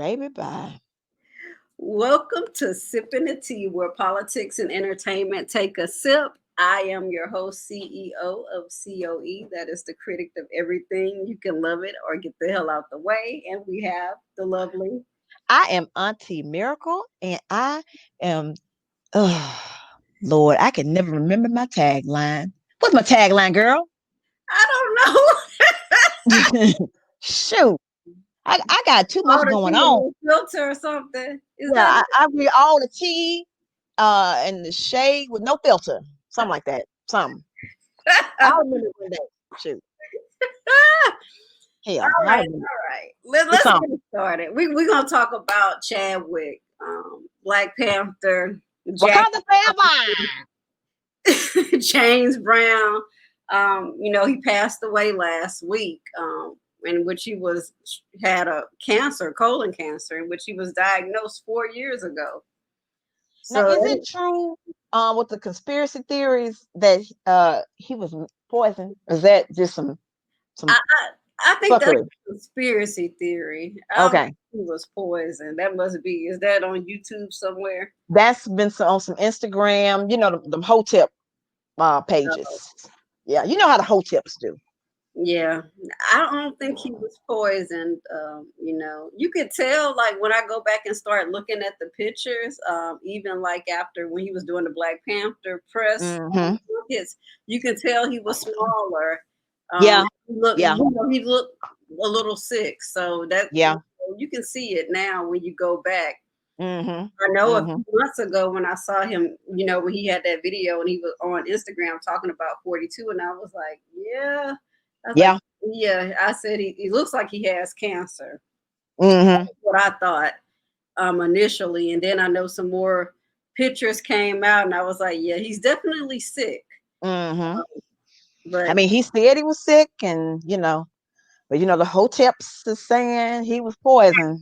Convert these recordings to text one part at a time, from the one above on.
Baby, bye. Welcome to Sipping the Tea, where politics and entertainment take a sip. I am your host, CEO of COE. That is the critic of everything. You can love it or get the hell out the way. And we have the lovely. I am Auntie Miracle, and I am. Oh, Lord, I can never remember my tagline. What's my tagline, girl? I don't know. Shoot, I got too much All the going tea with on. no filter or something. Is Yeah, that I read all the tea, and the shade with no filter, something like that. Something. I it? remember one day. Shoot, All hell, I right, remember. all right. What's Let's get something? it started. We're gonna talk about Chadwick, Black Panther, Jack, Wakanda forever. James Brown. He passed away last week, in which he was had a cancer, colon cancer, in which he was diagnosed 4 years ago. Now, So is it true with the conspiracy theories that he was poisoned? Is that just some I, I think that's fuckery? a conspiracy theory. I don't think Okay, he was poisoned. That must be. Is that on YouTube somewhere? that's been on some Instagram. You know the Hotep pages. Yeah, you know how the Hoteps do. Yeah, I don't think he was poisoned. You could tell like when I go back and start looking at the pictures, even like after when he was doing the Black Panther press Hmm. hits, you can tell he was smaller. Yeah, yeah, He looked a little sick, so that yeah. you can see it now when you go back. Hmm. I know a Hmm. few months ago when I saw him, when he had that video and he was on Instagram talking about 42, and I was like, yeah. I was like, Yeah. yeah. I said he looks like he has cancer. Hmm. That's what I thought initially, and then I know some more pictures came out, and I was like, yeah, he's definitely sick. Hmm. I But mean, he said he was sick, and but the Hoteps is saying he was poisoned.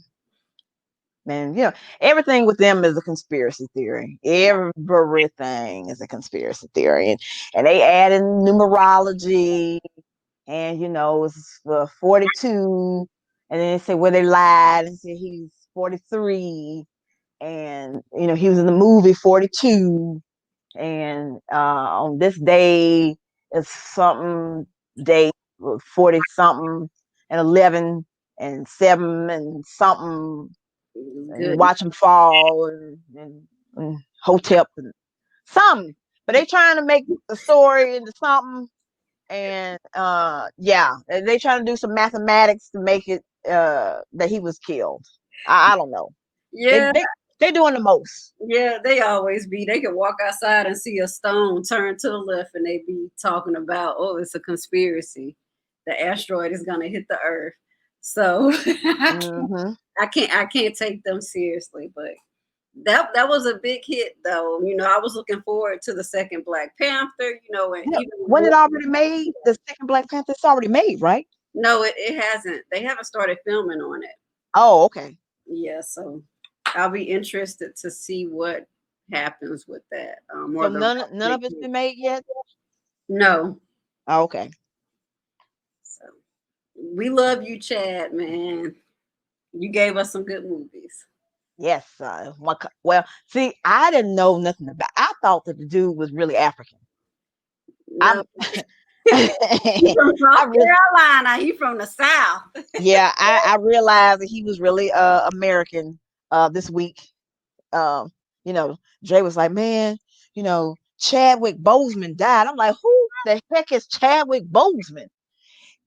And everything with them is a conspiracy theory. Everything is a conspiracy theory, and they add in numerology, and it's 42, and then they say they lied and said he's 43, and he was in the movie 42, and on this day is something day 40 something and 11 and 7 and something, and good. watch them fall, and Hotep and something. But they trying to make the story into something, and yeah, they trying to do some mathematics to make it that he was killed. I don't know. They Yeah, they they doing the most. yeah, they always be. They can walk outside and see a stone turn to the left, and they be talking about, oh, it's a conspiracy. The asteroid is gonna hit the Earth. So Hmm. I can't take them seriously. But that was a big hit, though. I was looking forward to the second Black Panther. And even When more. it already made the second Black Panther, it's already made, right? No, it hasn't. They haven't started filming on it. Oh, okay. Yeah, so I'll be interested to see what happens with that. So Or the none of it's been made yet. no. Oh, okay. So we love you, Chad, man. You gave us some good movies. Yes. Well, see, I didn't know nothing about. I thought that the dude was really African. No, I'm. he from I South really, Carolina. He from the South. yeah, I realized that he was really American this week. Um, Jay was like, man, Chadwick Boseman died. I'm like, who the heck is Chadwick Boseman?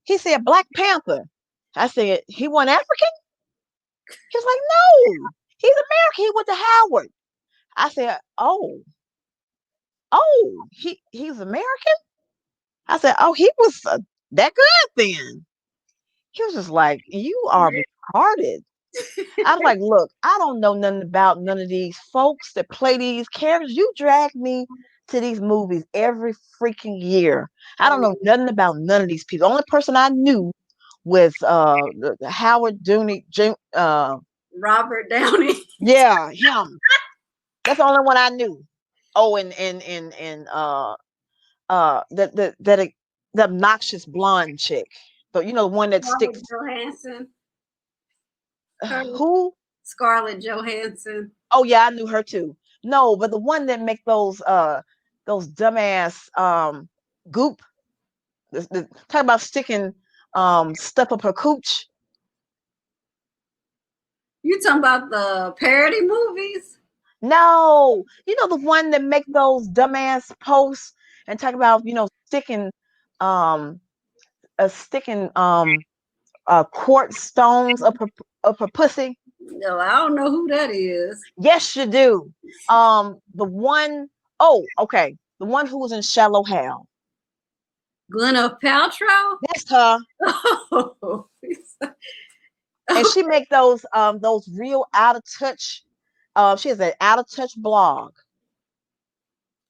He said Black Panther. I said, he wasn't African? He was like, no, he's American. He went to Howard. I said, he's American? I said, oh, he was that good then. He was just like, you are retarded. I was like, look, I don't know nothing about none of these folks that play these characters. You drag me to these movies every freaking year. I don't know nothing about none of these people. The only person I knew was the Howard Dooney. Robert Downey. Yeah, him. That's the only one I knew. Oh, and the obnoxious blonde chick. But the one that Robert sticks. Johansson. Her, Who? Scarlett Johansson. Oh yeah, I knew her too. No, but the one that make those dumbass goop. Talk about sticking stuff up her cooch. You talking about the parody movies? No, you know the one that make those dumbass posts and talk about sticking um sticking quartz stones up her pussy. No, I don't know who that is. Yes, you do. The one oh okay, the one who was in Shallow Hal. Gwyneth Paltrow? That's her. Oh. And she make those real out of touch. She has an out of touch blog.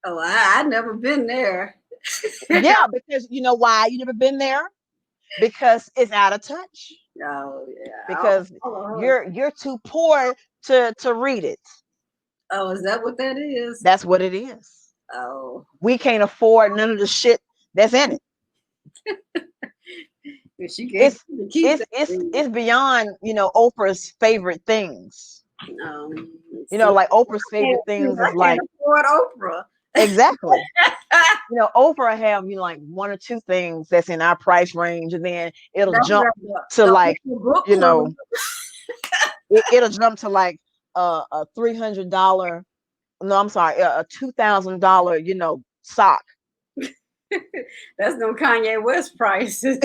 Oh, I never been there. Yeah, because you know why you never been there? Because it's out of touch. Oh yeah. Because you're too poor to read it. Oh, is that what that is? That's what it is. Oh. We can't afford none of the shit that's in it. She can't keep it's beyond Oprah's favorite things. So, Like Oprah's favorite things is like afford Oprah. Exactly. Oprah have like one or two things that's in our price range, and then it'll jump to like it'll jump to like a $300. No, I'm sorry, a $2,000 sock. That's no Kanye West prices.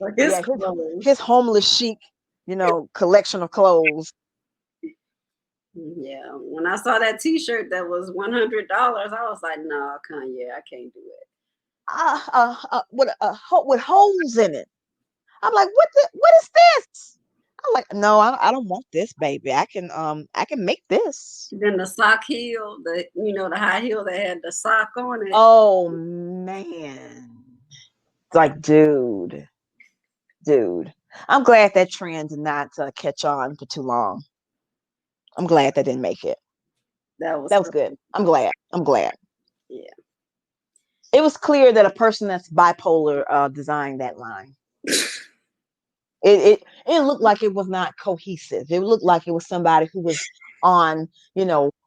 Like his homeless chic, collection of clothes. Yeah, when I saw that T-shirt that was $100, I was like, "No, Kanye, I can't do it." With holes in it. I'm like, what is this? I'm like, no, I don't want this, baby. I can make this. Then the sock heel, the high heel that had the sock on it. Oh man, it's like, dude, I'm glad that trend did not catch on for too long. I'm glad that didn't make it. That was good. I'm glad. Yeah. It was clear that a person that's bipolar designed that line. It looked like it was not cohesive. It looked like it was somebody who was on,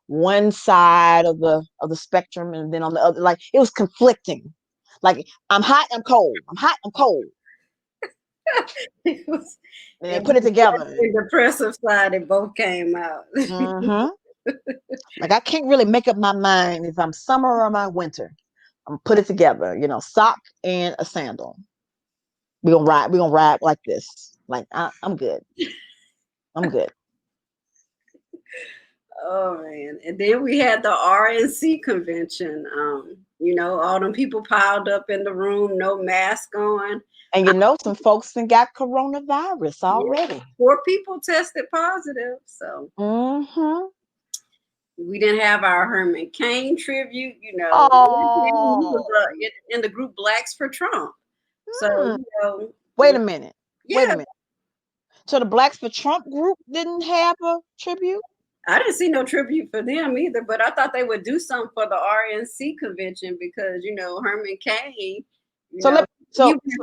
one side of the spectrum, and then on the other, like it was conflicting. Like, I'm hot, I'm cold. I'm hot, I'm cold. And put it together. The depressive side, it both came out. Mm-hmm. Like, I can't really make up my mind if I'm summer or my winter. I'm put it together, sock and a sandal. We're gonna ride like this. Like, I'm good. I'm good. Oh man. And then we had the RNC convention. All them people piled up in the room, no mask on. And some folks got coronavirus already. 4 people tested positive. So we didn't have our Herman Cain tribute, Oh. in the group Blacks for Trump. So, wait a minute. So the Blacks for Trump group didn't have a tribute? I didn't see no tribute for them either, but I thought they would do something for the RNC convention because, Herman Cain, he was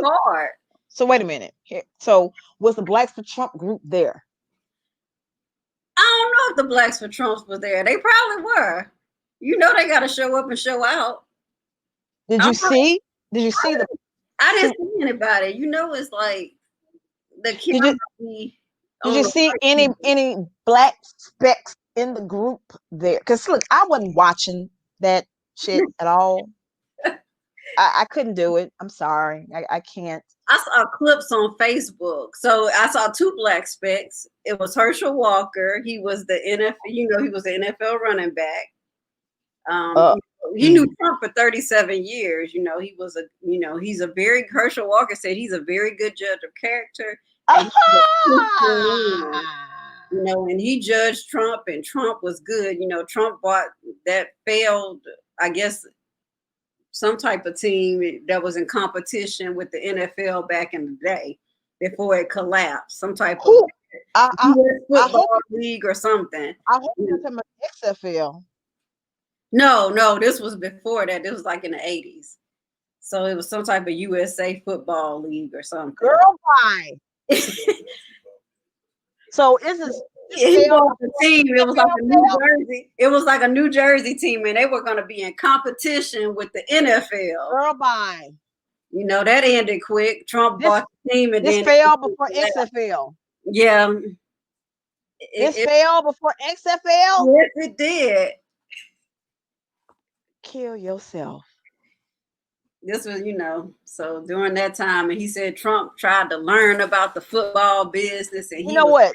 hard. So wait a minute. So was the Blacks for Trump group there? I don't know if the Blacks for Trump was there. They probably were. They got to show up and show out. Did you see the? I didn't see anybody. It's like the camera. Did you see any black specks in the group there? Because look, I wasn't watching that shit at all. I couldn't do it. I'm sorry. I can't. I saw clips on Facebook. So I saw 2 black specks. It was Hershal Walker. He was the NFL, he was the NFL running back. He knew Trump for 37 years. He was he's a very, Hershal Walker said he's a very good judge of character. And and he judged Trump, and Trump was good. Trump bought that failed, I guess, some type of team that was in competition with the NFL back in the day before it collapsed. Some type of football league or something. I hope you're talking about XFL. No, this was before that. This was like in the 80s. So it was some type of USA football league or something. Girl, why? So this He failed bought the before team. It was like NFL a New failed? Jersey. It was like a New Jersey team, and they were going to be in competition with the NFL. Girl, bye. You know, that ended quick. Trump This bought the team, and this then failed before XFL. yeah, This it failed before XFL. yes, it did. Kill yourself. This was, so during that time, and he said Trump tried to learn about the football business, and You know what?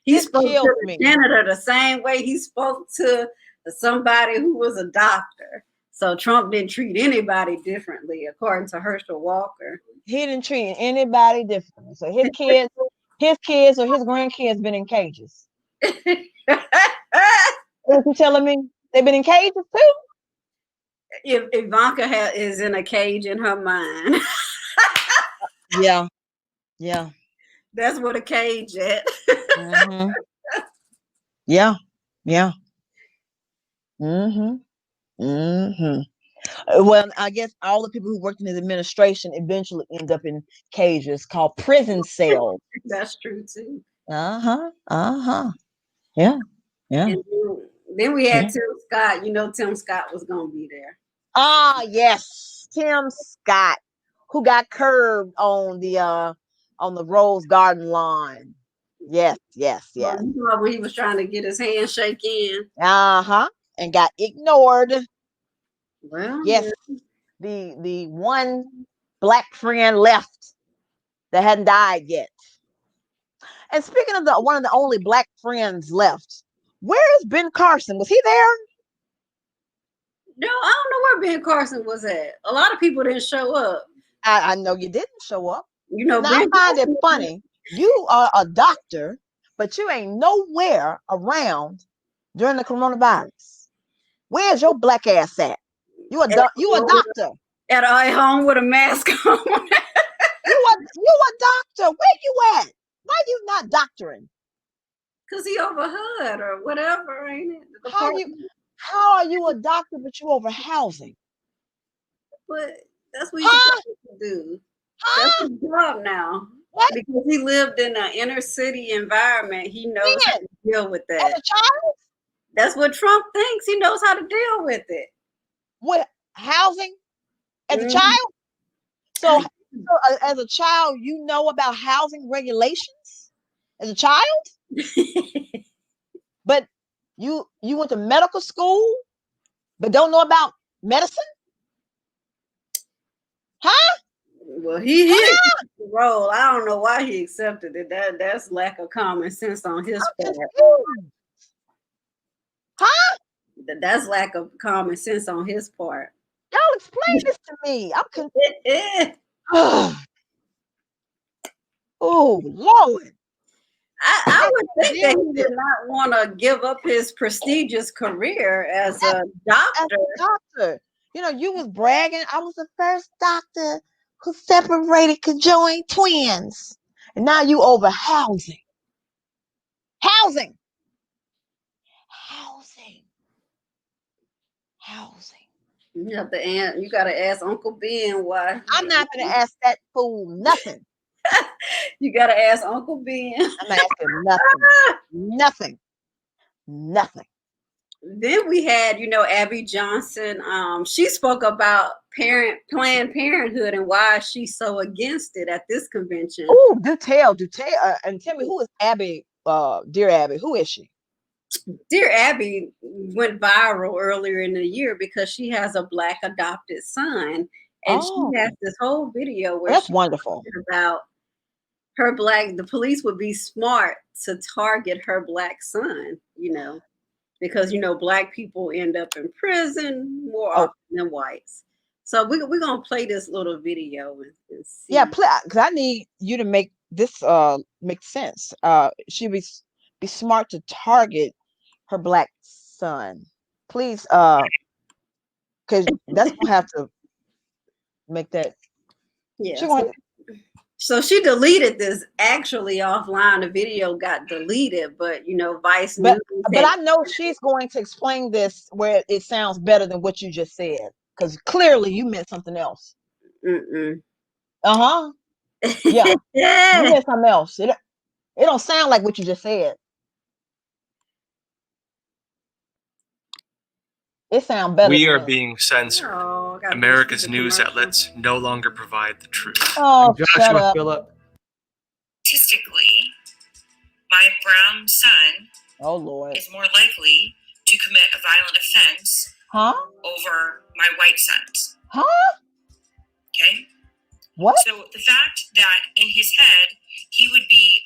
he This spoke to kills the me. janitor the same way he spoke to somebody who was a doctor. So Trump didn't treat anybody differently, according to Herschel Walker. He didn't treat anybody differently. So his kids or his grandkids been in cages. What you telling me? They've been in cages too? If Ivanka is in a cage in her mind. Yeah. Yeah. That's what a cage at. Mm-hmm. Yeah. Yeah. Mm-hmm. Mm-hmm. Well, I guess all the people who worked in his administration eventually end up in cages called prison cells. That's true too. Uh-huh. Uh-huh. Yeah. Yeah. And then we had Yeah. Tim Scott. You know, Tim Scott was going to be there. Ah, yes. Tim Scott, who got curbed on the Rose Garden lawn. Yes, yes, yes. When he was trying to get his handshake in. Uh-huh. And got ignored. Well, Yes. The one black friend left that hadn't died yet. And speaking of one of the only black friends left, where is Ben Carson? Was he there? no, I don't know where Ben Carson was at. A lot of people didn't show up. I know you didn't show up. You know, Now I find it funny. You are a doctor, but you ain't nowhere around during the coronavirus. Where's your black ass at? You a doctor. At our home with a mask on. You a doctor. Where you at? Why you not doctoring? Because he overheard or whatever, ain't it? How are you a doctor but you over housing? But that's what you're supposed to do. That's his job now. What? Because he lived in an inner city environment. He knows how to deal with that. As a child? That's what Trump thinks. He knows how to deal with it. With housing? As a child? So as a child, you know about housing regulations? As a child? But you went to medical school, but don't know about medicine? Huh? Well, he accepted the role. I don't know why he accepted it. That's lack of common sense on his part. Huh? That's lack of common sense on his part. Y'all explain this to me. I'm confused. Oh, Lord. I would think that he did not want to give up his prestigious career as a doctor. You know, you was bragging. I was the first doctor who separated conjoined twins. And now you over housing. Housing. You got to ask Uncle Ben why. I'm not going to ask that fool nothing. You got to ask Uncle Ben. I'm asking nothing. Nothing. Then we had, Abby Johnson. She spoke about Planned Parenthood and why she's so against it at this convention. Oh, do tell. And tell me, who is Abby? Dear Abby, who is she? Dear Abby went viral earlier in the year because she has a black adopted son, and she has this whole video where that's wonderful about the police would be smart to target her black son, because black people end up in prison more often than whites. So we're gonna play this little video and see. Yeah, play, because I need you to make this make sense. She be smart to target her black son. Please, because that's gonna have to make that. Yeah. So she deleted this actually offline. The video got deleted, but Vice News. But I know she's going to explain this where it sounds better than what you just said, because clearly you meant something else. Mm-mm. Yeah. You meant something else. It don't sound like what you just said. It sounds better We than are this. being censored. Oh, gotta do a America's stupid news commercial. outlets no longer provide the truth. Oh, shut Joshua up. Phillip. Statistically, my brown son Oh, Lord. is more likely to commit a violent offense Huh? over my white sons. Huh? Okay? What? So the fact that in his head he would be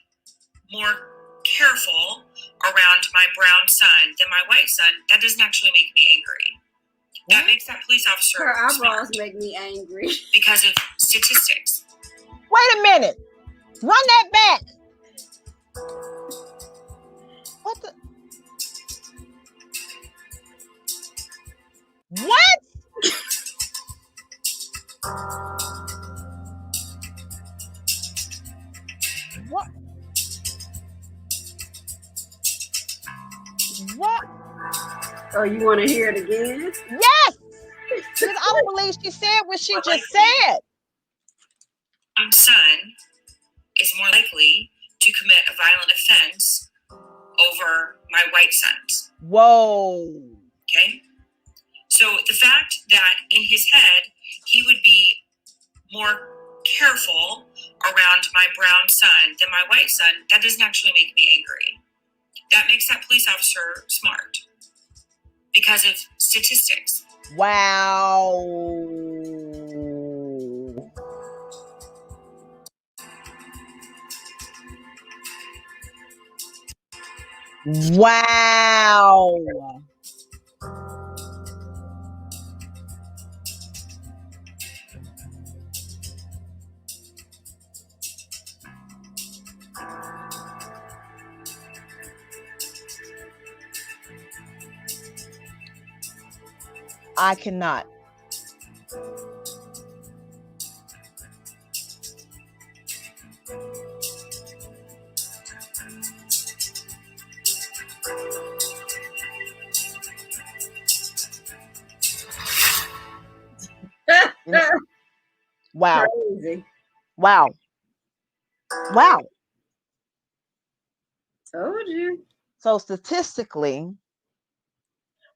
more careful around my brown son than my white son, that doesn't actually make me angry. That makes that police officer Her eyebrows smart make me angry. because of statistics. Wait a minute. Run that back. What the? What? What? What? Oh, you want to hear it again? Yes. Because I don't believe she said what she just said. My son is more likely to commit a violent offense over my white sons. Whoa. Okay? So the fact that in his head he would be more careful around my brown son than my white son, that doesn't actually make me angry. That makes that police officer smart because of statistics. Wow. Wow. I cannot. Wow. Crazy. Wow. Wow. Told you. So statistically,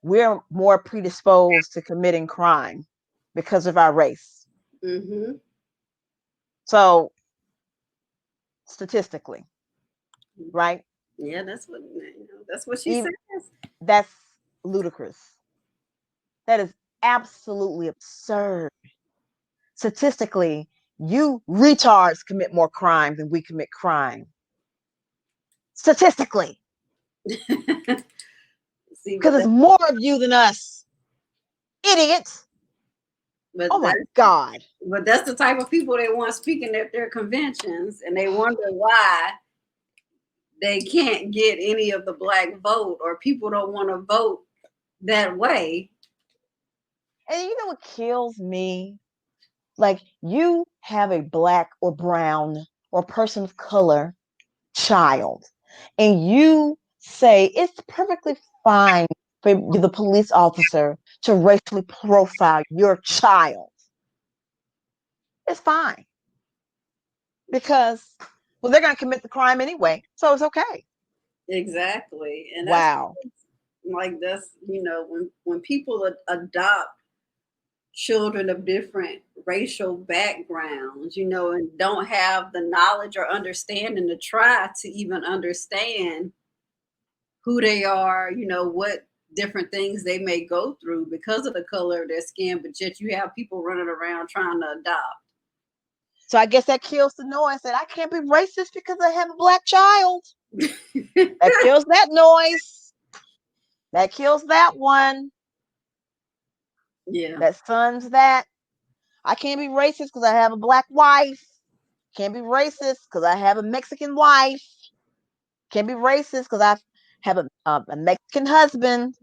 we're more predisposed to committing crime because of our race. Mm-hmm. So statistically, right? Yeah, that's what she says. That's ludicrous. That is absolutely absurd. Statistically, you retards commit more crime than we commit crime. Statistically, See, because it's more of you than us. Idiots. Oh my God. But that's the type of people they want speaking at their conventions, and they wonder why they can't get any of the black vote, or people don't want to vote that way. And you know what kills me? Like, you have a black or brown or person of color child, and you say it's perfectly fine for the police officer to racially profile your child. It's fine. Because, well, they're going to commit the crime anyway, so it's okay. Exactly. And wow. that's when people adopt children of different racial backgrounds, and don't have the knowledge or understanding to try to even understand who they are, what different things they may go through because of the color of their skin, but yet you have people running around trying to adopt. So I guess that kills the noise that I can't be racist because I have a black child. That kills that noise. That kills that one. Yeah. That sons that. I can't be racist because I have a black wife. Can't be racist because I have a Mexican wife. Can't be racist because I have a Mexican husband.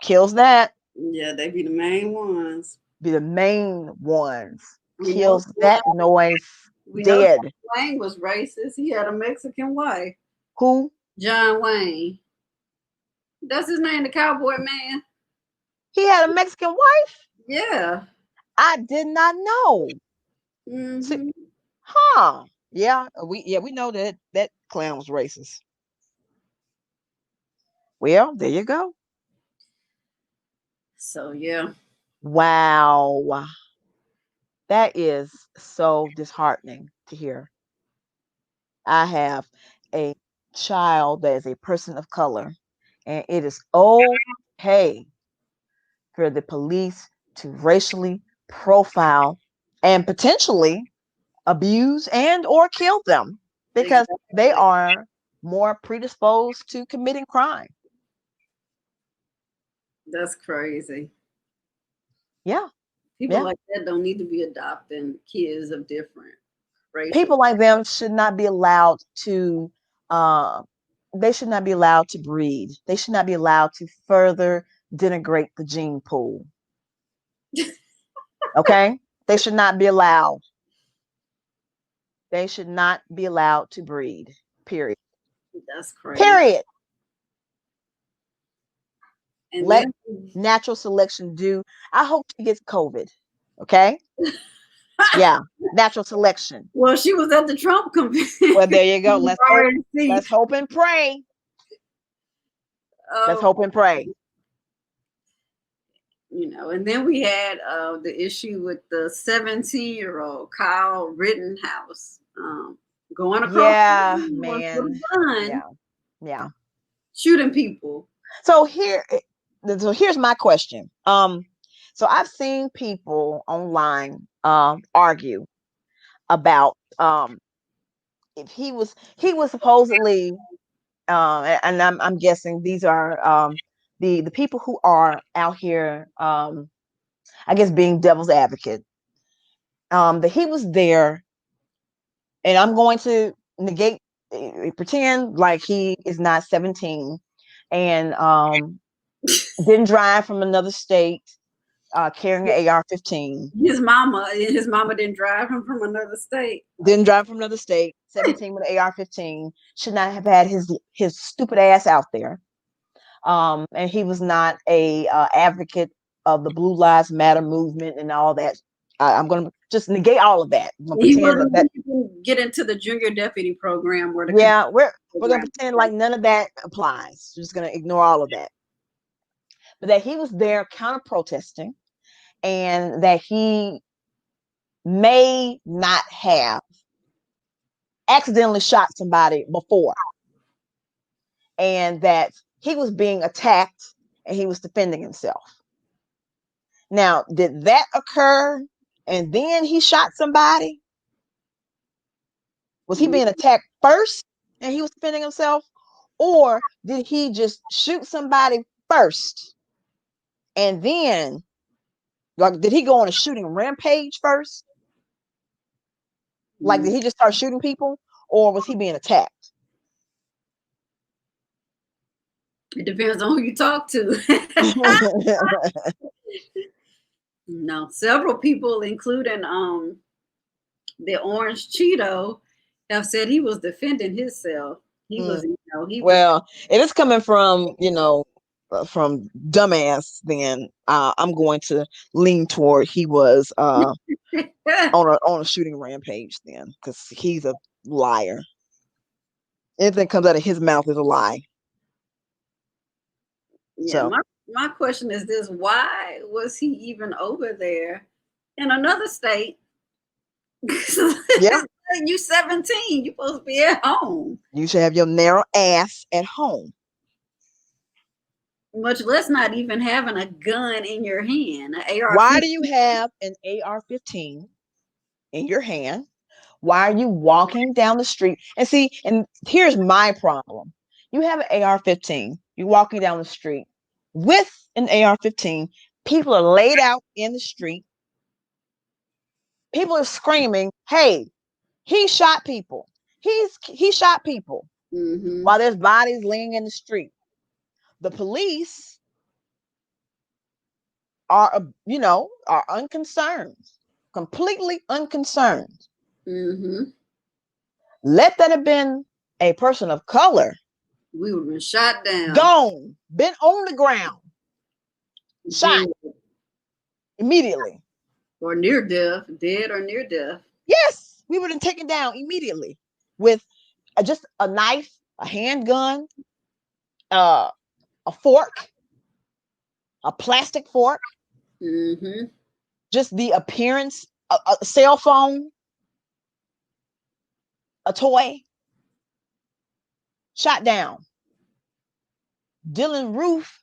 Kills that. Yeah, they be the main ones. Be the main ones. Kills that noise. Dead. Know Wayne was racist. He had a Mexican wife. Who? John Wayne. That's his name, the cowboy man. He had a Mexican wife? Yeah. I did not know. Mm-hmm. Huh. Yeah, we know that Klan was racist. Well, there you go. So yeah. Wow. That is so disheartening to hear. I have a child that is a person of color, and it is okay for the police to racially profile and potentially abuse and or kill them because they Exactly. are more predisposed to committing crime. That's crazy. Yeah, People yeah. like that don't need to be adopting kids of different racial. People like them should not be allowed to uh, they should not be allowed to breed. They should not be allowed to further denigrate the gene pool. Okay? They should not be allowed. They should not be allowed to breed. Period. That's crazy. Period. And Let then natural selection do. I hope she gets COVID. Okay? Yeah. Natural selection. well, she was at the Trump convention. Well, there you go. Let's hope. RNC. Let's hope and pray. Let's hope and pray. You know, and then we had the issue with the 17-year-old Kyle Rittenhouse going across Yeah, the board with man. a gun, Yeah. Yeah. shooting people. So here's my question. So I've seen people online argue about if he was supposedly and I'm guessing these are the people who are out here I guess being devil's advocate, that he was there, and I'm going to negate, pretend like he is not 17 and didn't drive from another state carrying an AR-15. His mama didn't drive him from another state. Didn't drive from another state. 17 with an AR-15. Should not have had his stupid ass out there. And he was not a advocate of the Blue Lives Matter movement and all that. I'm going to just negate all of that. He wasn't even get into the junior deputy program where the we're going to pretend like none of that applies. We're just going to ignore all of that. But that he was there counter protesting, and that he may not have accidentally shot somebody before, and that he was being attacked and he was defending himself. Now, did that occur and then he shot somebody? Was he being attacked first and he was defending himself? Or did he just shoot somebody first and then, like, did he go on a shooting rampage first? Like, did he just start shooting people, or was he being attacked? It depends on who you talk to. No, several people, including the Orange Cheeto, have said he was defending himself. He was, well, if it's coming from, from dumbass, then I'm going to lean toward he was on a shooting rampage then, because he's a liar. Anything comes out of his mouth is a lie. Yeah, so my question is this: why was he even over there in another state? Yeah. You 17, you supposed to be at home. You should have your narrow ass at home. Much less not even having a gun in your hand. An AR-15. Why do you have an AR-15 in your hand? Why are you walking down the street? And see, and here's my problem. You have an AR-15. You're walking down the street with an AR-15. People are laid out in the street. People are screaming, hey, he shot people. He shot people. Mm-hmm. While there's bodies laying in the street. The police are unconcerned, completely unconcerned. Mm-hmm. Let that have been a person of color. We would have been shot down. Gone. Been on the ground. Shot. Immediately. Or near death. Dead or near death. Yes. We would have taken down immediately with just a knife, a handgun, a fork, a plastic fork, Mm-hmm. just the appearance, a cell phone, a toy, shot down. Dylan Roof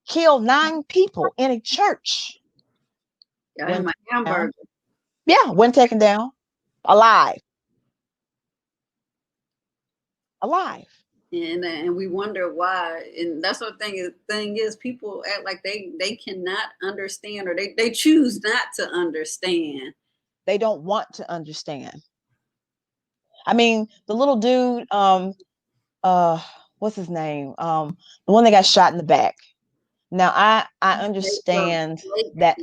killed 9 people in a church. Got him When a hamburger. when taken down, alive. And we wonder why, and that's what thing is people act like they cannot understand, or they choose not to understand. They don't want to understand. I mean, the little dude, what's his name? The one that got shot in the back. Now I understand that,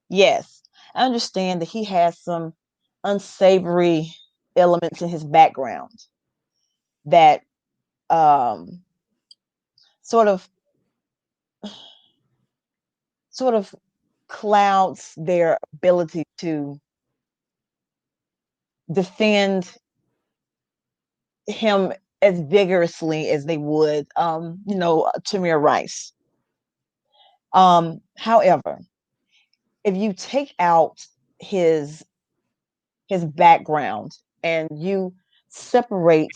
yes, I understand that he has some unsavory elements in his background that um sort of clouds their ability to defend him as vigorously as they would Tamir Rice. However, if you take out his background and you separate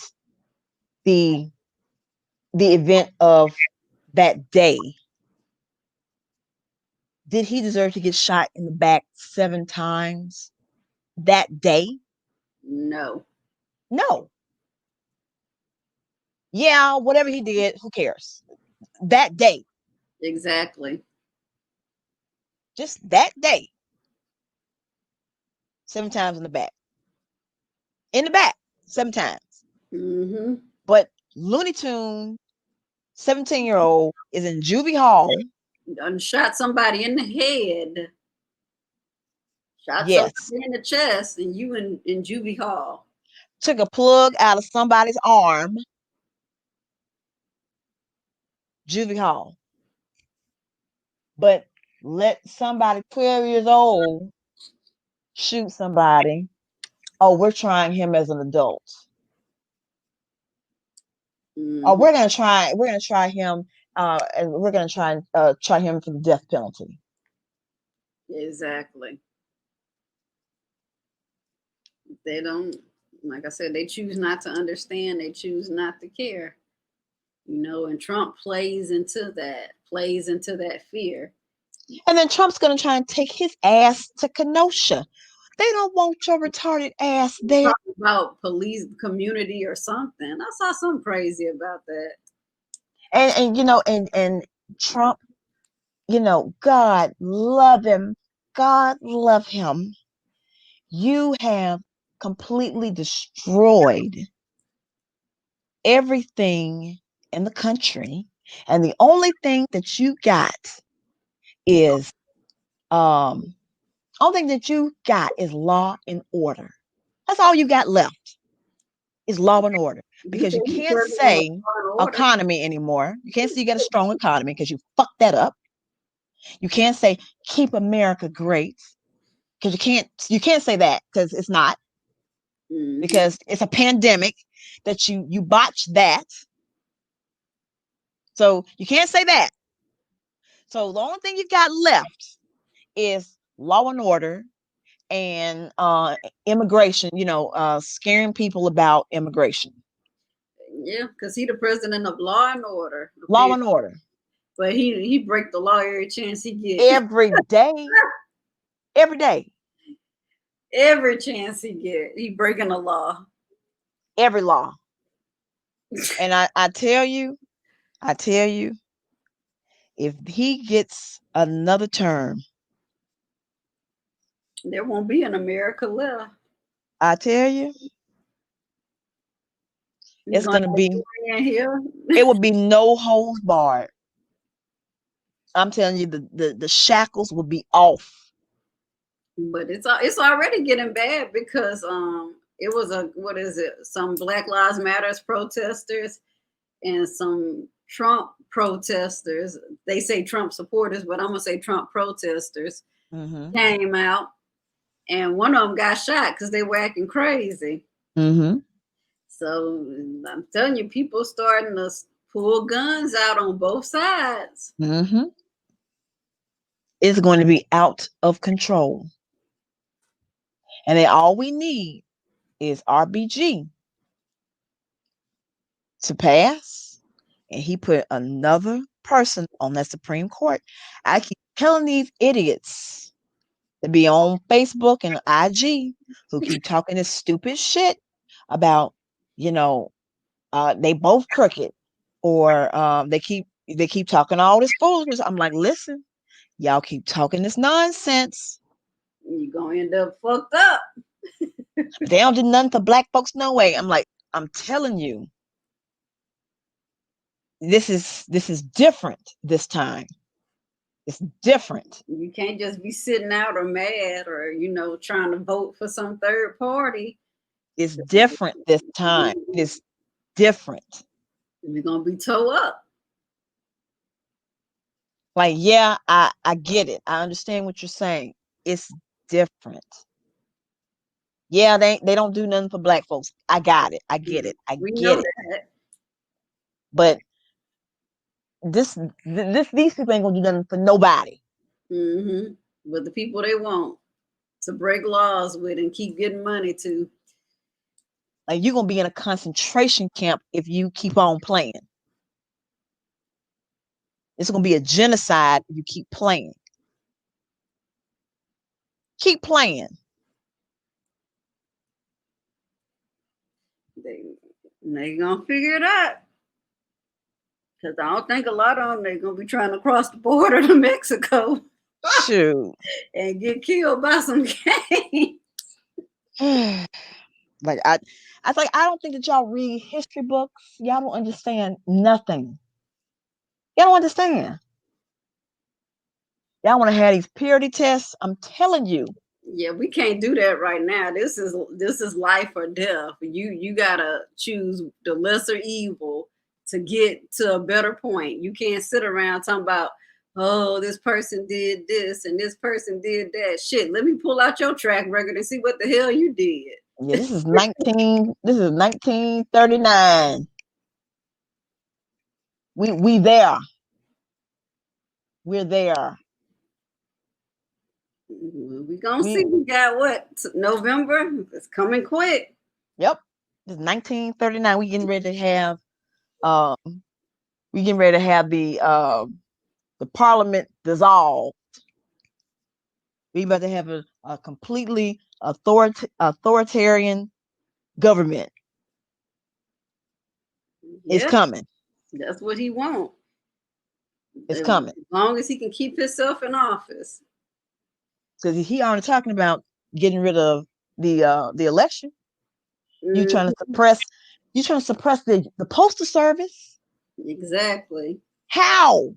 the event of that day, did he deserve to get shot in the back 7 times that day? No. No. Yeah, whatever he did, who cares? That day. Exactly. Just that day. 7 times in the back. In the back, 7 times. Mm-hmm. But Looney Tune, 17-year-old, is in juvie hall. Done shot somebody in the head. Shot Yes. somebody in the chest, and you in juvie hall. Took a plug out of somebody's arm. Juvie hall. But let somebody 12 years old shoot somebody. Oh, we're trying him as an adult. Mm-hmm. Or we're gonna try him, and we're gonna try him for the death penalty. Exactly. They don't, like I said, they choose not to understand. They choose not to care. And Trump plays into that fear. And then Trump's gonna try and take his ass to Kenosha. They don't want your retarded ass there. Talk about police community or something. I saw something crazy about that. And Trump, God love him. God love him. You have completely destroyed everything in the country, and the only thing that you got is only thing that you got is law and order. That's all you got left is law and order, because you can't say economy anymore. You can't say you got a strong economy because you fucked that up. You can't say keep America great, because you can't say that, because it's not, because it's a pandemic that you botched that. So you can't say that. So the only thing you've got left is law and order and immigration, scaring people about immigration. Yeah, because he the president of law and order. Law and order. But he break the law every chance he gets. Every day. Every day. Every chance he get, he breaking the law. Every law. And I tell you, if he gets another term, there won't be an America left. I tell you, it's going to be, it will be no holds barred. I'm telling you, the shackles will be off. But it's already getting bad, because it was some Black Lives Matters protesters and some Trump protesters. They say Trump supporters, but I'm gonna say Trump protesters came out, and one of them got shot because they were acting crazy. Mm-hmm. So I'm telling you, people starting to pull guns out on both sides. Mm-hmm. It's going to be out of control. And then all we need is RBG to pass, and he put another person on that Supreme Court. I keep telling these idiots to be on Facebook and IG who keep talking this stupid shit about, they both crooked, or they keep talking all this foolishness. I'm like, listen, y'all keep talking this nonsense. You're gonna end up fucked up. They don't do nothing for black folks, no way. I'm like, I'm telling you, this is different this time. It's different. You can't just be sitting out or mad or trying to vote for some third party. It's different this time. It is different. You're gonna be toe up. Like, yeah, I get it. I understand what you're saying. It's different. Yeah, they don't do nothing for black folks. I got it. I get it. I We get know it. that. But these people ain't gonna do nothing for nobody. Mm-hmm. But the people they want to break laws with and keep getting money to. Like, you're gonna be in a concentration camp if you keep on playing. It's gonna be a genocide if you keep playing. Keep playing. They gonna figure it out. Because I don't think a lot of them they're gonna be trying to cross the border to Mexico. Shoot. And get killed by some gangs. Like, I don't think that y'all read history books. Y'all don't understand nothing. Y'all don't understand. Y'all want to have these purity tests. I'm telling you. Yeah, we can't do that right now. This is life or death. You gotta choose the lesser evil to get to a better point. You can't sit around talking about, oh, this person did this and this person did that. Shit, let me pull out your track record and see what the hell you did. Yeah, this is 1939. We there. We're there. We gonna see. We got what? November? It's coming quick. Yep. It's 1939. We getting ready to have the parliament dissolved. We about to have a completely authoritarian government. Yeah. It's coming. That's what he wants. It's coming. As long as he can keep himself in office. Because he already talking about getting rid of the election. Mm-hmm. You're trying to suppress the postal service. Exactly. How?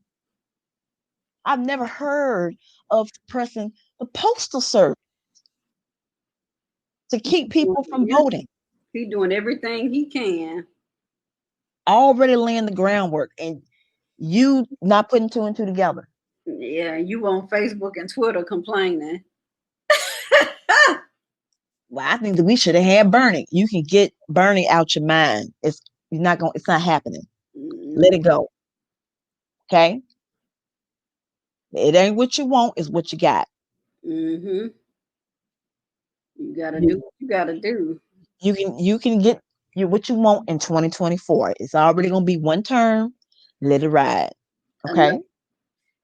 I've never heard of suppressing the postal service to keep people from voting. He's doing everything he can. Already laying the groundwork, and you not putting two and two together. Yeah, you on Facebook and Twitter complaining. Well, I think that we should have had Bernie. You can get Bernie out your mind. It's not happening. Mm-hmm. Let it go. Okay? It ain't what you want, it's what you got. Mm-hmm. You gotta do what you gotta do. You can get what you want in 2024. It's already gonna be one term. Let it ride. Okay.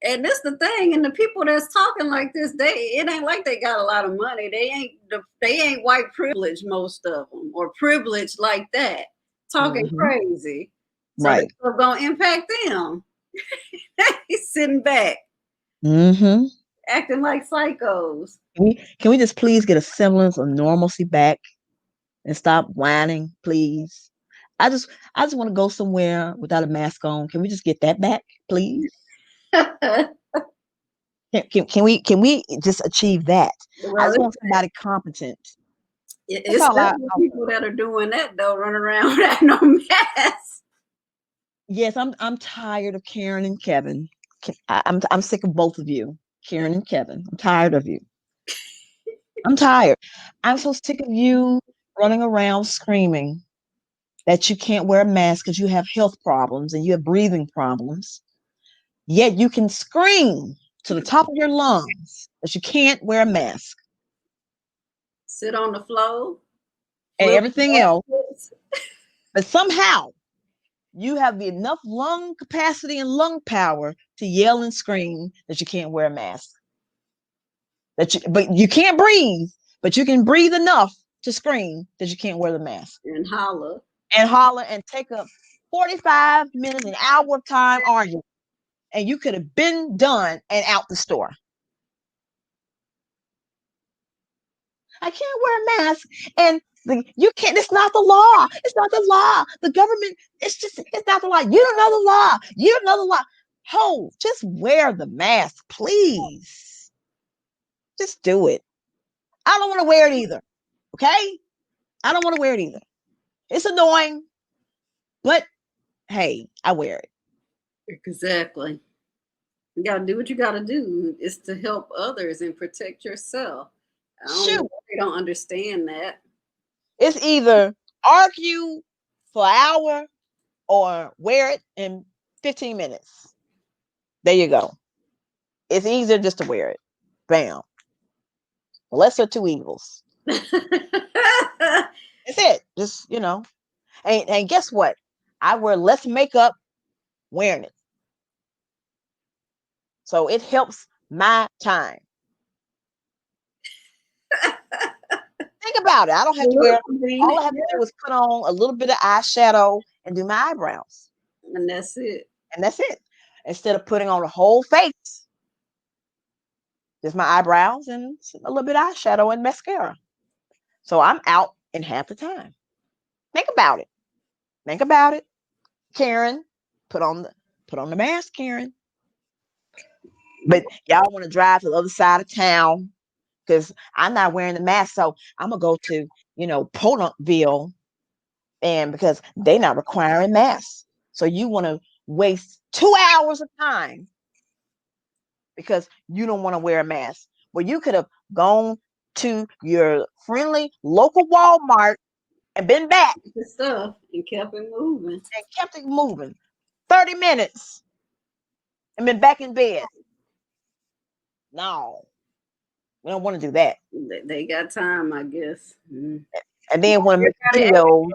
And that's the thing. And the people that's talking like this, it ain't like they got a lot of money. They ain't white privilege, most of them, or privileged like that, talking crazy. So right. It's gonna impact them. He's sitting back, acting like psychos. Can we just please get a semblance of normalcy back and stop whining, please? I just want to go somewhere without a mask on. Can we just get that back, please? Can we just achieve that? Well, I just want somebody competent. It's people that are doing that though, running around without no mask. Yes, I'm tired of Karen and Kevin. I'm sick of both of you, Karen and Kevin. I'm tired of you. I'm tired. I'm so sick of you running around screaming that you can't wear a mask because you have health problems and you have breathing problems, yet you can scream to the top of your lungs that you can't wear a mask Sit on the floor, and flip everything else, backwards. but somehow you have the enough lung capacity and lung power to yell and scream that you can't wear a mask. But you can't breathe, but you can breathe enough to scream that you can't wear the mask. And holler. And holler and take up 45 minutes, an hour of time arguing. And you could have been done and out the store. I can't wear a mask. And you can't, it's not the law. It's not the law. The government, it's not the law. You don't know the law. You don't know the law. Ho, just wear the mask, please. Just do it. I don't want to wear it either. Okay? I don't want to wear it either. It's annoying, but hey, I wear it. Exactly. You got to do what you got to do. It's to help others and protect yourself. Shoot. They don't understand that. It's either argue for an hour or wear it in 15 minutes. There you go. It's easier just to wear it. Bam. Lesser two evils. That's it. Just, and guess what? I wear less makeup wearing it. So it helps my time. Think about it. I don't have to wear, all I have to do is put on a little bit of eyeshadow and do my eyebrows. And that's it. Instead of putting on a whole face, just my eyebrows and a little bit of eyeshadow and mascara. So I'm out in half the time. Think about it. Karen, put on the mask, Karen. But y'all want to drive to the other side of town because I'm not wearing the mask. So I'm going to go to, Polantville, and because they're not requiring masks. So you want to waste 2 hours of time because you don't want to wear a mask. Well, you could have gone to your friendly local Walmart and been back. The stuff and kept it moving. 30 minutes and been back in bed. No, we don't want to do that. They got time, I guess. And then when make videos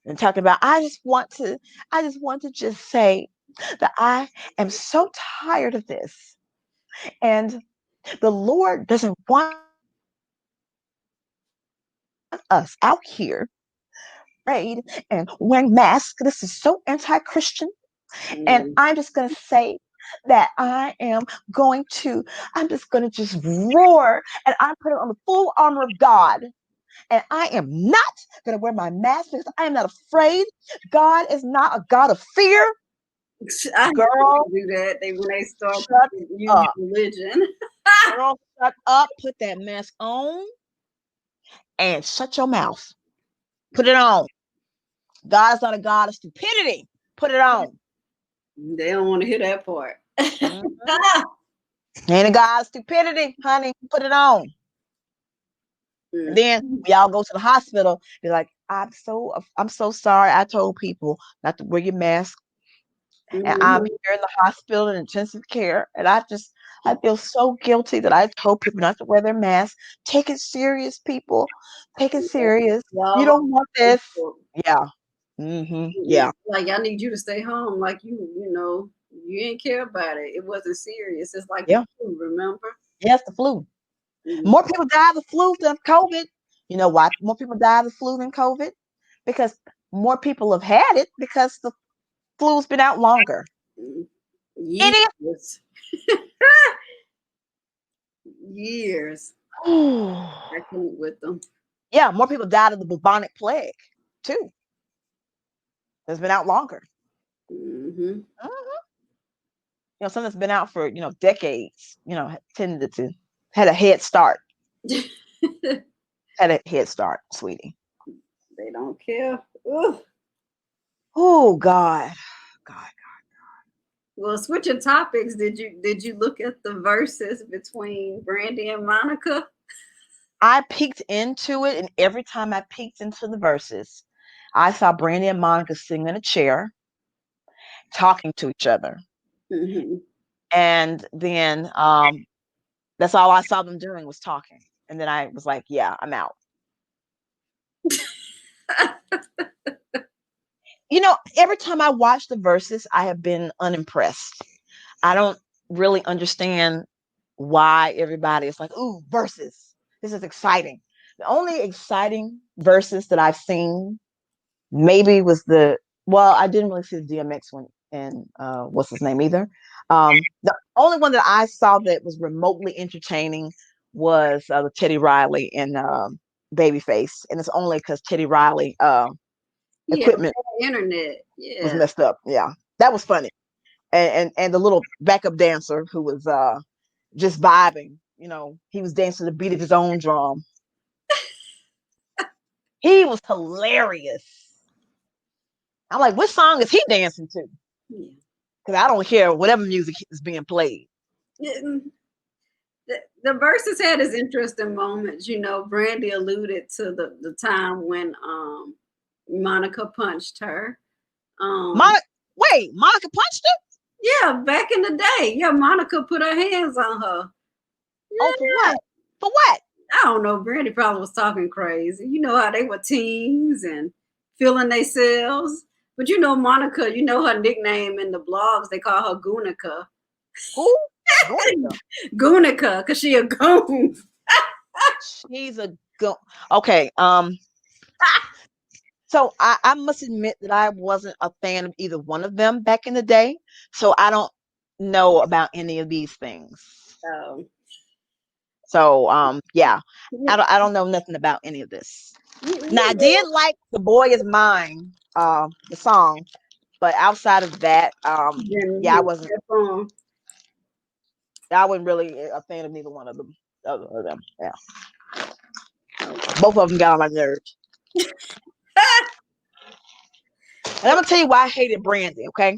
and talking about, I just want to just say that I am so tired of this. And the Lord doesn't want us out here, right? And wearing masks. This is so anti-Christian. And I'm just going to say that I'm just going to just roar and I'm putting on the full armor of God. And I am not going to wear my mask because I am not afraid. God is not a God of fear. Girl, do that. When they start using religion. Girl, shut up. Put that mask on and shut your mouth. Put it on. God is not a God of stupidity. Put it on. They don't want to hear that part. Ain't a God of stupidity, honey. Put it on. And then we all go to the hospital. Be like, I'm so sorry. I told people not to wear your mask. And I'm here in the hospital in intensive care. And I feel so guilty that I told people not to wear their mask. Take it serious, people. Take it serious. You don't want this. Yeah. Yeah. Like, I need you to stay home. Like, you didn't care about it. It wasn't serious. It's like the flu, remember? Yes, the flu. More people die of the flu than COVID. You know why more people die of the flu than COVID? Because more people have had it because the flu's been out longer. Years. Years. I couldn't with them. Yeah, more people died of the bubonic plague too. It's been out longer. Something that's been out for decades. Tended to had a head start. Had a head start, sweetie. They don't care. Ugh. Oh God. Well, switching topics, did you look at the verses between Brandy and Monica? I peeked into it, and every time I peeked into the verses, I saw Brandy and Monica sitting in a chair, talking to each other. Mm-hmm. And then that's all I saw them doing was talking. And then I was like, yeah, I'm out. Every time I watch the verses, I have been unimpressed. I don't really understand why everybody is like, ooh, verses. This is exciting. The only exciting verses that I've seen maybe was I didn't really see the DMX one and what's his name either. The only one that I saw that was remotely entertaining was the Teddy Riley and Babyface. And it's only because Teddy Riley equipment internet. was Yeah. messed up. Yeah, that was funny. And the little backup dancer who was just vibing, he was dancing to the beat of his own drum. He was hilarious. I'm like, what song is he dancing to? Yeah. Because I don't hear whatever music is being played. The verses had its interesting moments. Brandy alluded to the time when Monica punched her. Monica punched her? Yeah, back in the day. Yeah, Monica put her hands on her. Yeah. Oh, for what? For what? I don't know. Brandy probably was talking crazy. You know how they were teens and feeling themselves. But Monica, her nickname in the blogs, they call her Goonica. Who? Goonica. Goonica, because she a goon. She's a goon. Okay. So I must admit that I wasn't a fan of either one of them back in the day. So I don't know about any of these things. So yeah, I don't know nothing about any of this. Now I did like "The Boy Is Mine," the song, but outside of that, yeah, I wasn't really a fan of neither one of them. Yeah, both of them got on my nerves. And I'm gonna tell you why I hated Brandy. Okay,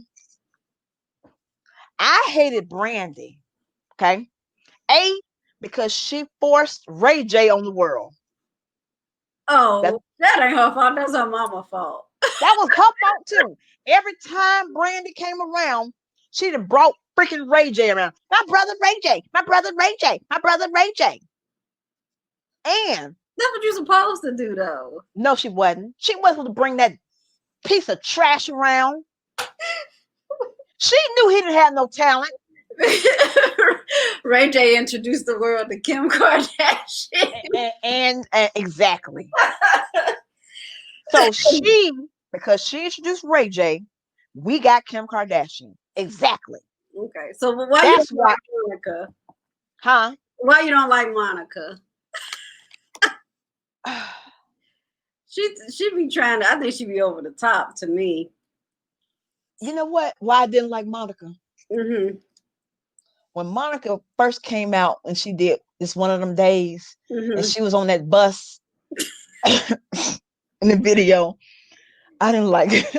I hated Brandy. Okay, because she forced Ray J on the world. Oh, that ain't her fault. That's her mama's fault. That was her fault too. Every time Brandy came around, she done brought freaking Ray J around. My brother Ray J. My brother Ray J. My brother Ray J. And that's what you're supposed to do, though. No, she wasn't. She wasn't to bring that piece of trash around. She knew he didn't have no talent. Ray J introduced the world to Kim Kardashian. And exactly. So because she introduced Ray J, we got Kim Kardashian. Exactly. Okay. So why you don't like Monica? Huh? Why you don't like Monica? She be trying to, I think she be over the top to me. You know what? Why I didn't like Monica? Mm-hmm. When Monica first came out and she did It's One of Them Days, and she was on that bus in the video, I didn't like it.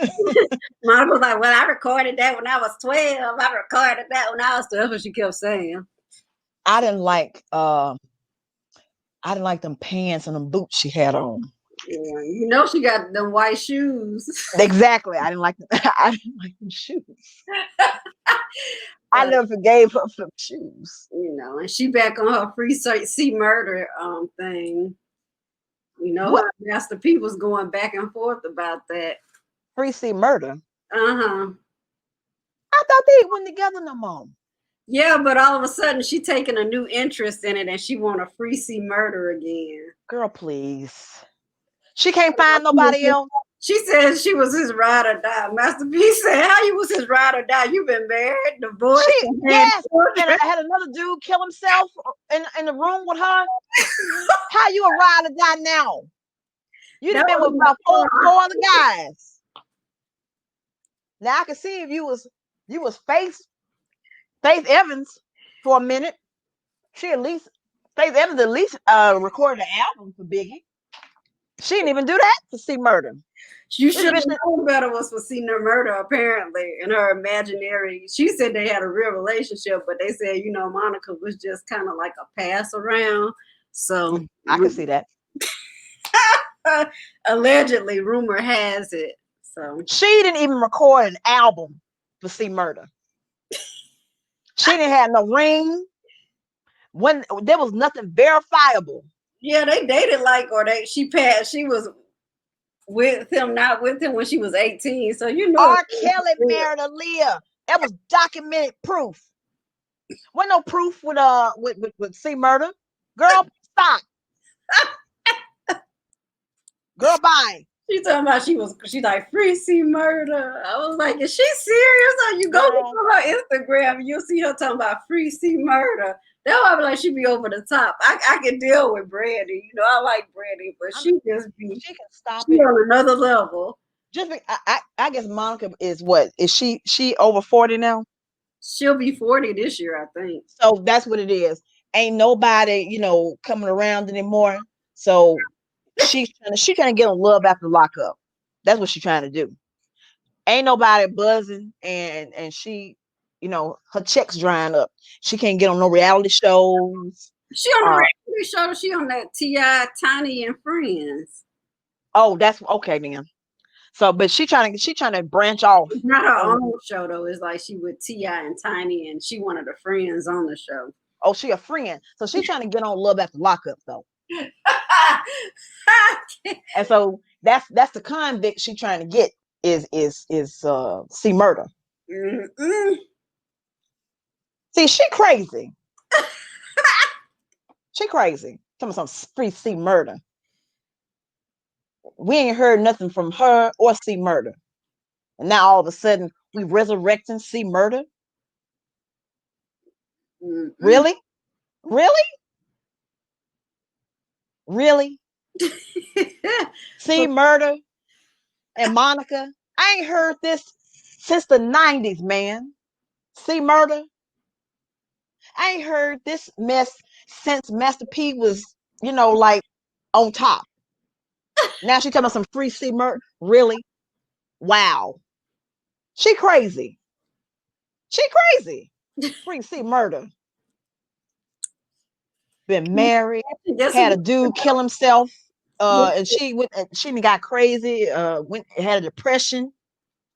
Monica was like, well, I recorded that when I was 12. I recorded that when I was 12. That's what she kept saying. I didn't like them pants and them boots she had on. Yeah, she got them white shoes. Exactly. I didn't like them. I didn't like them shoes. I never forgave her for the shoes. And she back on her free C murder thing. Master P was going back and forth about that. Free C murder? Uh-huh. I thought they weren't together no more. Yeah, but all of a sudden she taking a new interest in it and she want a free C murder again. Girl, please. She can't find nobody else. She said she was his ride or die. Master P said, how you was his ride or die? You been married, divorced? Yes, and I had another dude kill himself in the room with her. How you a ride or die now? You'd have been with about four other guys. Now I can see if you was Faith Evans for a minute. Faith Evans at least recorded an album for Biggie. She didn't even do that to see murder. You should have known better was for seeing her murder, apparently, in her imaginary. She said they had a real relationship, but they said, Monica was just kind of like a pass around. So I can see that. Allegedly, rumor has it. So She didn't even record an album for C Murder. She didn't have no ring. When there was nothing verifiable. yeah, they dated she was with him, not with him when she was 18. So you know R. Kelly married Aaliyah. That was documented proof. Wasn't no proof with C Murder. Girl, stop. Girl, bye. She talking about she's like free C Murder. I was like, is she serious? Or you go to her Instagram, you'll see her talking about free C Murder. That why I be like she be over the top. I can deal with Brandy. You know, I like Brandy, but she can stop she it on another level. I guess Monica is what? Is she over 40 now? She'll be 40 this year, I think. So that's what it is. Ain't nobody, coming around anymore. So she's trying to get on love after lockup. That's what she's trying to do. Ain't nobody buzzing, and she, her check's drying up. She can't get on no reality shows. She on the reality show. She on that T.I. Tiny and Friends. Oh, that's okay then. So, but she trying to branch off. It's not her own show though. It's like she with T.I. and Tiny, and she one of the friends on the show. Oh, she a friend. So she's trying to get on love after lockup though. And so that's the convict she trying to get is C Murder. Mm-mm. See, she crazy. She crazy. Talking about some free C Murder. We ain't heard nothing from her or C Murder. And now all of a sudden we resurrecting C Murder? Mm-mm. Really? Really? Really? C Murder and Monica? I ain't heard this since the 90s, man. C Murder? I ain't heard this mess since Master P was, like on top. Now she talking about some free C Murder. Really? Wow. She crazy. She crazy. Free C Murder. Been married, had a dude kill himself, and she got crazy, had a depression,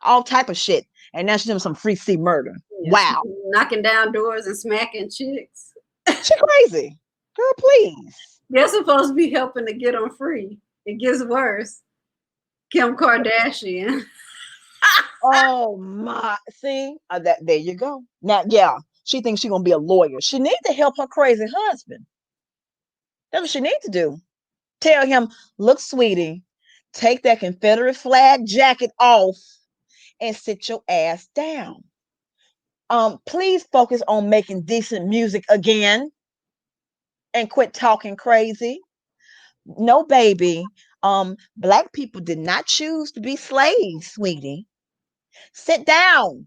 all type of shit, and now she's doing some free C Murder. Wow, knocking down doors and smacking chicks. She crazy, girl. Please, they're supposed to be helping to get them free. It gets worse. Kim Kardashian. Oh my! See there you go. Now, yeah, she thinks she's gonna be a lawyer. She needs to help her crazy husband. That's what she needs to do. Tell him, look, sweetie, take that Confederate flag jacket off and sit your ass down. Please focus on making decent music again and quit talking crazy. No, baby. Black people did not choose to be slaves, sweetie. Sit down.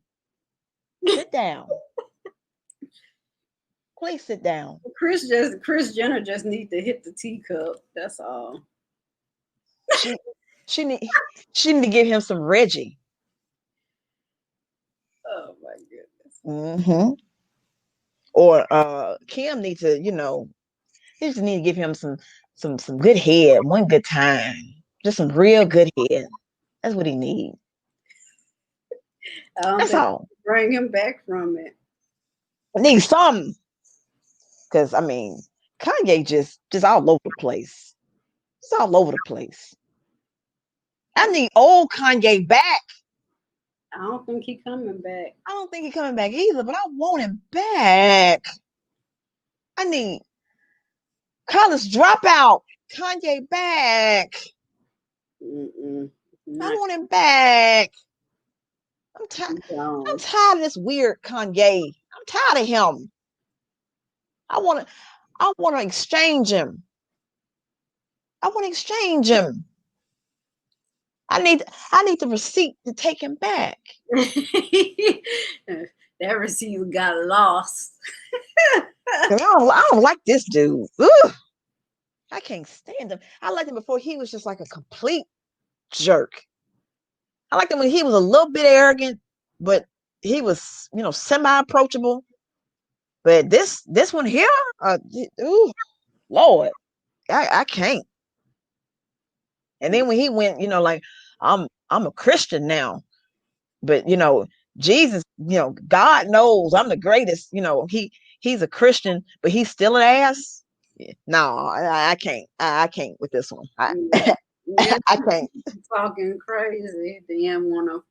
Sit down. Please sit down. Chris Jenner just needs to hit the teacup. That's all. She need to give him some Reggie. Oh my goodness. Mm-hmm. Or Kim needs to, he just need to give him some good head, one good time, just some real good head. That's what he needs. That's all. Bring him back from it. I need something. Because Kanye just all over the place. It's all over the place. I need old Kanye back. I don't think he's coming back. I don't think he's coming back either, but I want him back. I need college dropout Kanye back. Mm-mm. I want him back. I'm tired of this weird Kanye. I'm tired of him. I want to exchange him. I want to exchange him. I need the receipt to take him back. That receipt got lost. I don't like this dude. Ugh. I can't stand him. I liked him before he was just like a complete jerk. I liked him when he was a little bit arrogant, but he was, semi-approachable. But this one here, ooh, Lord, I can't. And then when he went, like I'm a Christian now, but Jesus, God knows I'm the greatest. He's a Christian, but he's still an ass. No, I can't. I can't with this one. Yeah, I can't. talking crazy. Then want to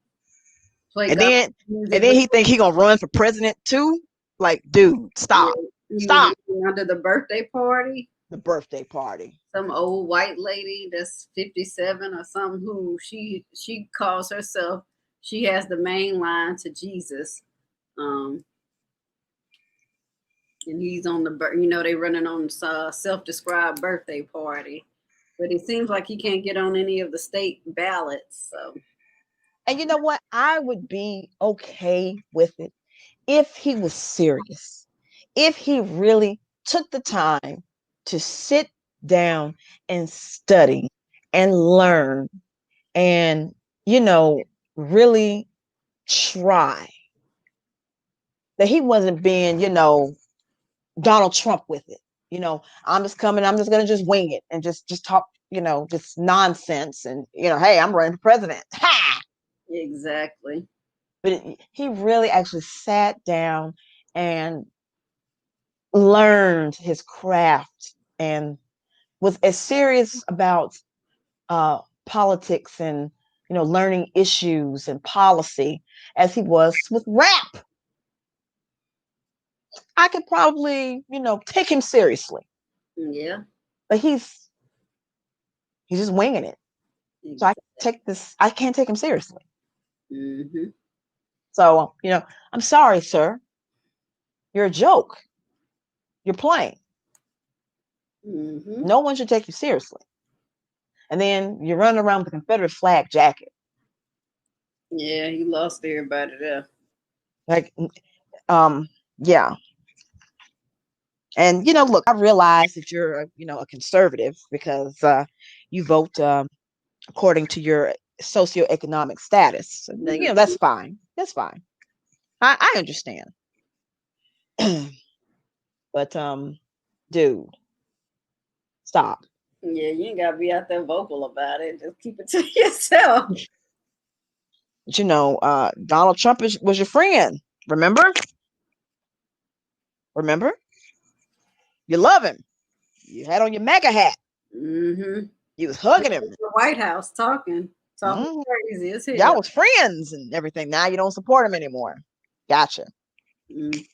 play And gospel then music and then with he think he gonna run for president too. Like, dude, stop, he was stop. under the birthday party. The birthday party. Some old white lady that's 57 or something who she calls herself. She has the main line to Jesus. Um, and he's on they running on self-described birthday party, but it seems like he can't get on any of the state ballots. So, And you know what? I would be okay with it if he was serious, if he really took the time to sit down and study and learn and, really try, that he wasn't being, Donald Trump with it. I'm just coming, I'm just going to just wing it and just talk, just nonsense. And, hey, I'm running for president. Ha! exactly. But he really actually sat down and learned his craft and was as serious about politics and learning issues and policy as he was with rap. I could probably take him seriously, Yeah. but he's just winging it. So I can't take him seriously. Mm-hmm. So I'm sorry, sir, you're a joke, you're playing. Mm-hmm. No one should take you seriously. And then you're running around with a Confederate flag jacket. Yeah, he lost everybody there. Like, yeah. And look, I realize that you're a conservative because you vote according to your socioeconomic status. That's fine. That's fine. I understand. But dude, stop. Yeah, you ain't gotta be out there vocal about it. Just keep it to yourself. But Donald Trump was your friend. Remember? Remember? You love him. You had on your MAGA hat. Mm-hmm. You was hugging him. The White House talking Mhm. crazy as hell. Y'all was friends and everything. Now you don't support him anymore. Gotcha. Mm.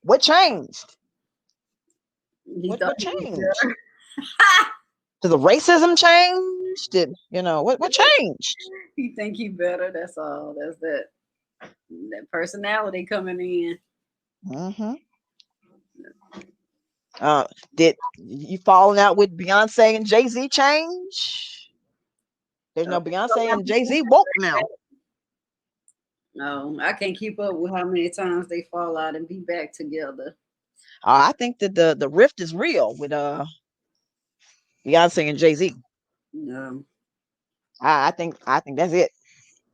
What changed? He What thought he was changed? better. Did the racism change? Did what changed? He think he better. That's all. That's that personality coming in. Mm-hmm. Did you falling out with Beyonce and Jay-Z change? There's no Beyonce and Jay-Z woke now. No, I can't keep up with how many times they fall out and be back together. I think that the rift is real with Beyonce and Jay-Z. No. I think that's it.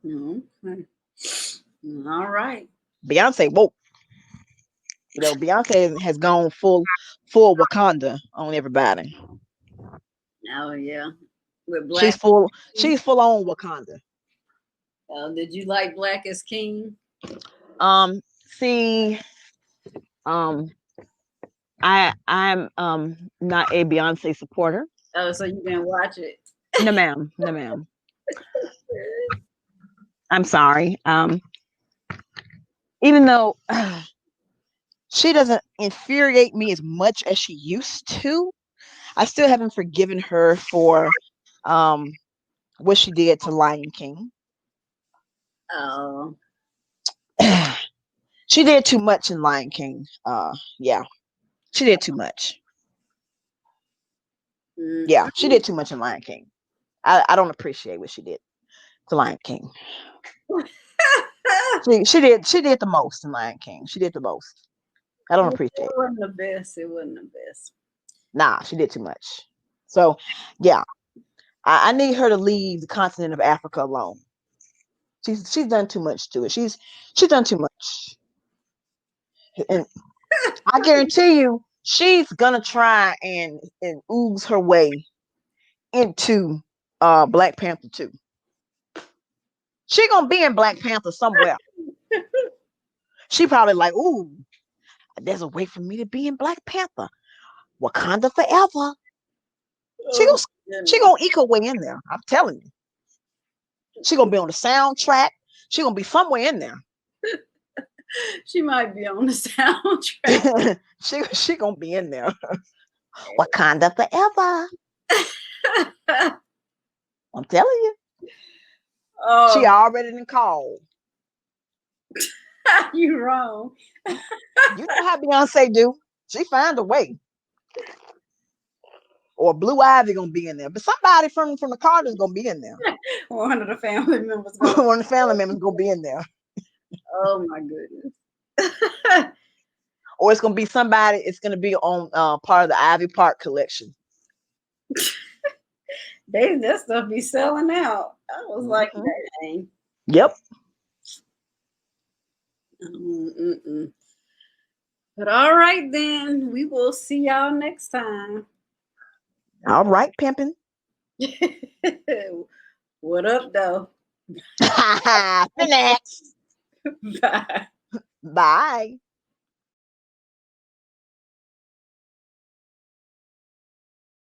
Okay. All right. Beyonce woke. Beyonce has gone full Wakanda on everybody. Oh yeah. With She's Black. full on Wakanda. Did you like Black is King? See, I'm not a Beyonce supporter. Oh, so you didn't watch it? No, ma'am. No, ma'am. I'm sorry. Even though she doesn't infuriate me as much as she used to, I still haven't forgiven her for what she did to Lion King. Oh. She did too much in Lion King. Yeah, she did too much. Mm-hmm. Yeah, she did too much in Lion King. I don't appreciate what she did to Lion King. she did the most in Lion King. She did the most. I don't appreciate it. It wasn't the best. It wasn't the best. Nah, she did too much. So yeah, I need her to leave the continent of Africa alone. She's done too much to it. She's done too much. And I guarantee you, she's gonna try and ooze her way into Black Panther 2. She gonna be in Black Panther somewhere. She probably like, ooh, there's a way for me to be in Black Panther. Wakanda forever. She Oh, gonna eke her way in there. I'm telling you. She gonna be on the soundtrack. She gonna be somewhere in there. she might be on the soundtrack. she gonna be in there. Wakanda forever. I'm telling you. Oh, She already done called. you wrong. You know how Beyonce do. She find a way. Or Blue Ivy gonna be in there. But somebody from the Carters gonna be in there. One of the family members. One of the family members gonna be in there. Oh my goodness. Or it's gonna be somebody, it's gonna be on part of the Ivy Park collection. That stuff be selling out. I was like, Mhm. dang. Yep. But all right then, we will see y'all next time. All right, pimping. What up though? Relax. Bye. Bye.